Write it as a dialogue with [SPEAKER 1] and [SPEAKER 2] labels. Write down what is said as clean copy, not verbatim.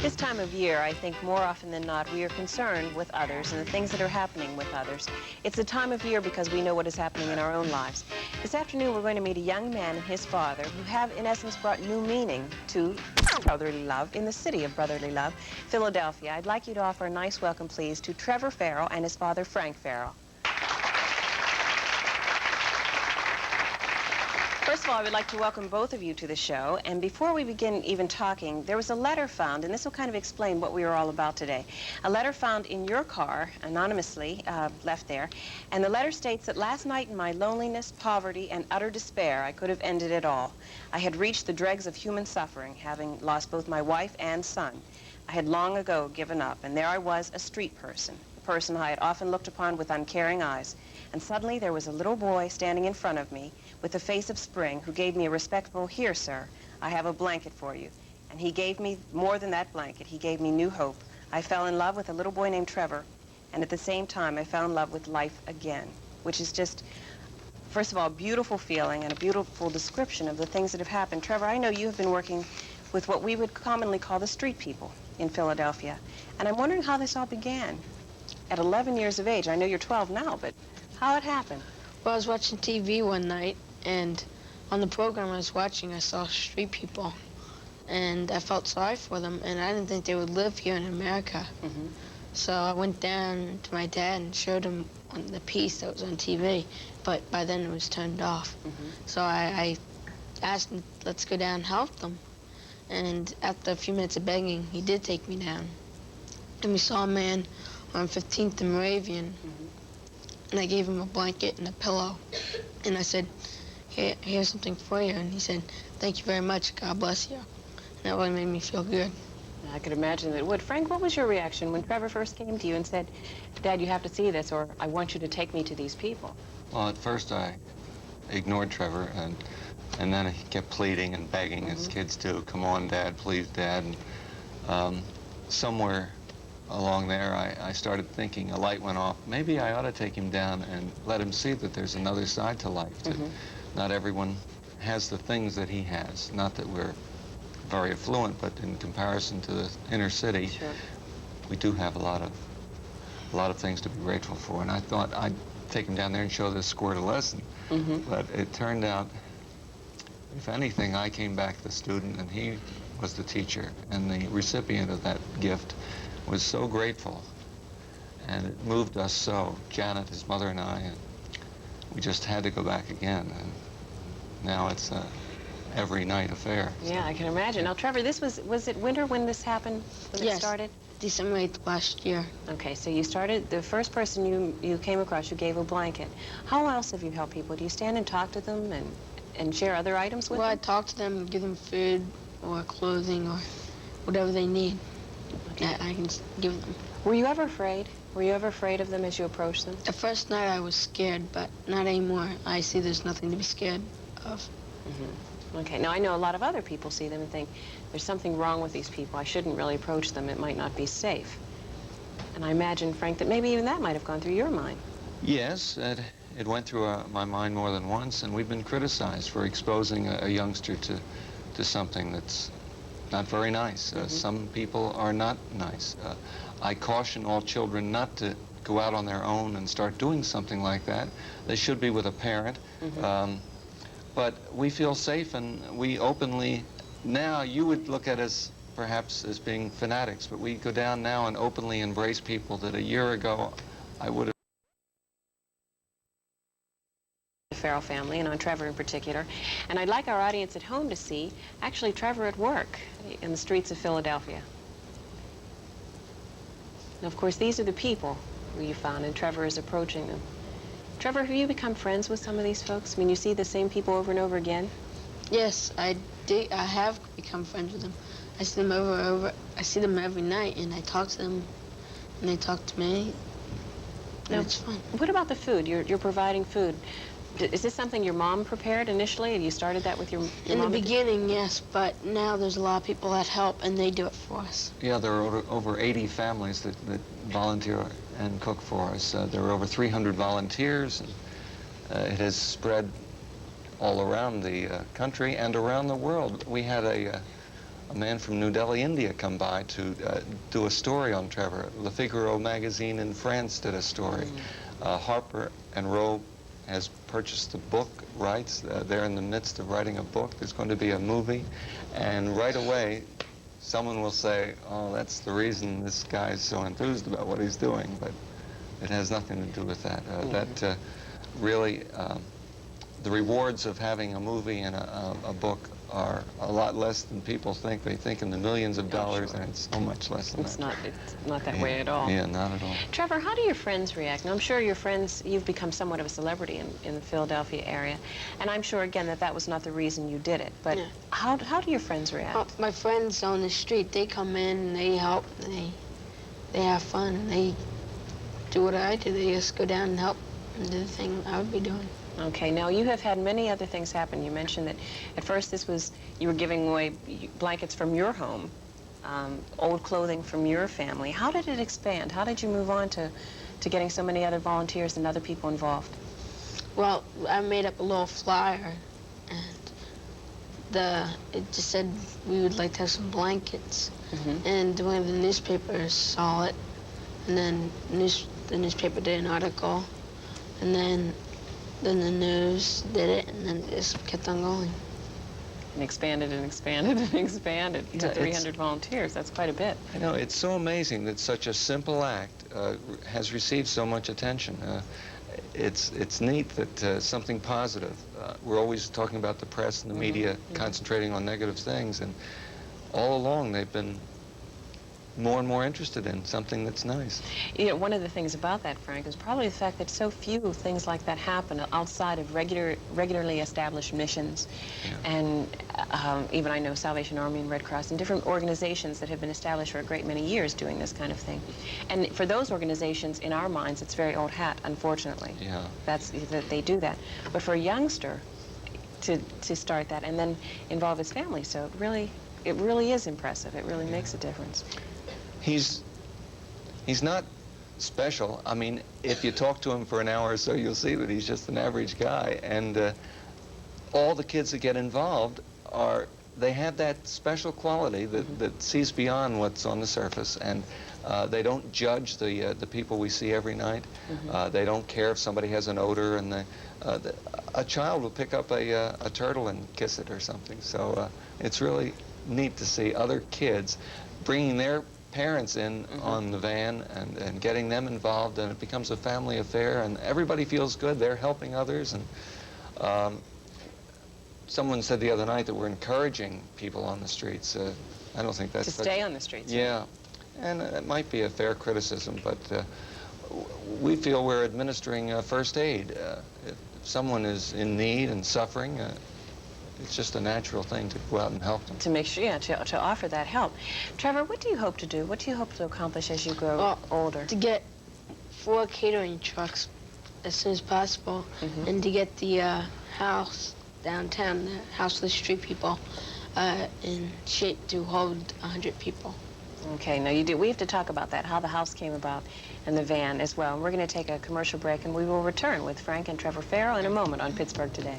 [SPEAKER 1] This time of year, I think more often than not, we are concerned with others and the things that are happening with others. It's the time of year because we know what is happening in our own lives. This afternoon, we're going to meet a young man and his father who have, in essence, brought new meaning to brotherly love in the city of brotherly love, Philadelphia. I'd like you to offer a nice welcome, please, to Trevor Ferrell and his father, Frank Ferrell. First of all, I would like to welcome both of you to the show. And before we begin even talking, there was a letter found, and this will kind of explain what we are all about today. A letter found in your car, anonymously left there. And the letter states that last night in my loneliness, poverty, and utter despair, I could have ended it all. I had reached the dregs of human suffering, having lost both my wife and son. I had long ago given up, and there I was, a street person, a person I had often looked upon with uncaring eyes. And suddenly there was a little boy standing in front of me with the face of spring who gave me a respectful, "Here, sir, I have a blanket for you." And he gave me more than that blanket. He gave me new hope. I fell in love with a little boy named Trevor, and at the same time I fell in love with life again, which is just, first of all, a beautiful feeling and a beautiful description of the things that have happened. Trevor, I know you have been working with what we would commonly call the street people in Philadelphia, and I'm wondering how this all began. At 11 years of age, I know you're 12 now, but how it happened?
[SPEAKER 2] Well, I was watching TV one night, and on the program I was watching, I saw street people, and I felt sorry for them, and I didn't think they would live here in America.
[SPEAKER 1] Mm-hmm.
[SPEAKER 2] So I went down to my dad and showed him on the piece that was on TV, but by then it was turned off.
[SPEAKER 1] Mm-hmm.
[SPEAKER 2] So I asked him, let's go down and help them. And after a few minutes of begging, he did take me down. And we saw a man on 15th and Moravian,
[SPEAKER 1] Mm-hmm.
[SPEAKER 2] and I gave him a blanket and a pillow. And I said, here's something for you. And he said, thank you very much, God bless you. And that really made me feel good.
[SPEAKER 1] I could imagine that it would. Frank, what was your reaction when Trevor first came to you and said, "Dad, you have to see this," or "I want you to take me to these people"?
[SPEAKER 3] Well, at first I ignored Trevor, and then he kept pleading and begging, as kids do. "Come on, Dad, please, Dad." And somewhere along there, I started thinking, a light went off. Maybe I ought to take him down and let him see that there's another side to life. Not everyone has the things that he has. Not that we're very affluent, but in comparison to the inner city,
[SPEAKER 1] Sure.
[SPEAKER 3] we do have a lot of things to be grateful for. And I thought I'd take him down there and show this squirt a lesson. But it turned out, if anything, I came back the student and he was the teacher. And the recipient of that gift was so grateful, and it moved us so, Janet, his mother, and I, and we just had to go back again. And now it's a every night affair.
[SPEAKER 1] Yeah, I can imagine. Now, Trevor, this was it winter when this happened, when
[SPEAKER 2] Yes.
[SPEAKER 1] it started?
[SPEAKER 2] December 8th last year.
[SPEAKER 1] Okay, so you started, the first person you came across, you gave a blanket. How else have you helped people? Do you stand and talk to them and share other items with
[SPEAKER 2] Well, I
[SPEAKER 1] them?
[SPEAKER 2] talk to them, give them food or clothing or whatever they need.
[SPEAKER 1] Okay.
[SPEAKER 2] I can give them.
[SPEAKER 1] Were you ever afraid? Were you ever afraid of them as you approached them?
[SPEAKER 2] The first night I was scared, but not anymore. I see there's nothing to be scared of.
[SPEAKER 1] Okay, now I know a lot of other people see them and think, there's something wrong with these people. I shouldn't really approach them. It might not be safe. And I imagine, Frank, that maybe even that might have gone through your mind.
[SPEAKER 3] Yes, it went through my mind more than once, and we've been criticized for exposing a youngster to something that's not very nice. Some people are not nice. I caution all children not to go out on their own and start doing something like that. They should be with a parent. But we feel safe, and we openly, now you would look at us perhaps as being fanatics, but we go down now and openly embrace people that a year ago I would have.
[SPEAKER 1] The Ferrell family, and on Trevor in particular. And I'd like our audience at home to see, actually, Trevor at work in the streets of Philadelphia. Now, of course, these are the people who you found, and Trevor is approaching them. Trevor, have you become friends with some of these folks? I mean, you see the same people over and over again?
[SPEAKER 2] Yes, I have become friends with them. I see them I see them every night, and I talk to them, and they talk to me. And it's fun.
[SPEAKER 1] What about the food? You're providing food. Is this something your mom prepared initially, and you started that with your
[SPEAKER 2] In
[SPEAKER 1] mom?
[SPEAKER 2] the beginning, yes, but now there's a lot of people that help, and they do it for us.
[SPEAKER 3] Yeah, there are over 80 families that volunteer and cook for us. There are over 300 volunteers, and it has spread all around the country and around the world. We had a a man from New Delhi, India, come by to do a story on Trevor. Le Figaro magazine in France did a story. Harper and Row has purchased the book rights. They're in the midst of writing a book. There's going to be a movie. And right away, someone will say, oh, that's the reason this guy's so enthused about what he's doing. But it has nothing to do with that. That really, the rewards of having a movie and a book are a lot less than people think. They think in the millions of dollars, and it's so much less than that.
[SPEAKER 1] It's not that way at all.
[SPEAKER 3] Yeah, not at all.
[SPEAKER 1] Trevor, how do your friends react? Now, I'm sure your friends, you've become somewhat of a celebrity in the Philadelphia area, and I'm sure, again, that was not the reason you did it. But how do your friends react?
[SPEAKER 2] My friends on the street, they come in and they help. They have fun. And they do what I do. They just go down and help and do the thing I would be doing.
[SPEAKER 1] Okay, now you have had many other things happen. You mentioned that at first you were giving away blankets from your home, old clothing from your family. How did it expand? How did you move on to getting so many other volunteers and other people involved?
[SPEAKER 2] Well, I made up a little flyer, and it just said we would like to have some blankets. And one of the newspapers saw it, and then the newspaper did an article, and then the news did it, and then it just kept on going.
[SPEAKER 1] And expanded and expanded and expanded to 300 volunteers. That's quite a bit.
[SPEAKER 3] I know, it's so amazing that such a simple act has received so much attention. It's neat that something positive. We're always talking about the press and the media concentrating on negative things, and all along they've been more and more interested in something that's nice.
[SPEAKER 1] You know, one of the things about that, Frank, is probably the fact that so few things like that happen outside of regularly established missions. And even I know Salvation Army and Red Cross and different organizations that have been established for a great many years doing this kind of thing. And for those organizations, in our minds, it's very old hat, unfortunately.
[SPEAKER 3] Yeah.
[SPEAKER 1] That they do that. But for a youngster to start that and then involve his family, so it really is impressive. It really makes a difference.
[SPEAKER 3] He's not special. I mean, if you talk to him for an hour or so, you'll see that he's just an average guy. And all the kids that get involved they have that special quality that sees beyond what's on the surface. And they don't judge the people we see every night. They don't care if somebody has an odor. And a child will pick up a turtle and kiss it or something. So it's really neat to see other kids bringing their parents in on the van and getting them involved, and it becomes a family affair, and everybody feels good. They're helping others, and someone said the other night that we're encouraging people on the streets. I don't think that's...
[SPEAKER 1] To stay on the streets.
[SPEAKER 3] Yeah, and it might be a fair criticism, but we feel we're administering first aid. If someone is in need and suffering, it's just a natural thing to go out and help them.
[SPEAKER 1] To make sure, to offer that help. Trevor, what do you hope to do? What do you hope to accomplish as you grow older?
[SPEAKER 2] To get 4 catering trucks as soon as possible, and to get the house downtown, the house for the street people, in shape to hold 100 people.
[SPEAKER 1] Okay, now we have to talk about that, how the house came about, and the van as well. And we're going to take a commercial break, and we will return with Frank and Trevor Ferrell in a moment on Pittsburgh Today.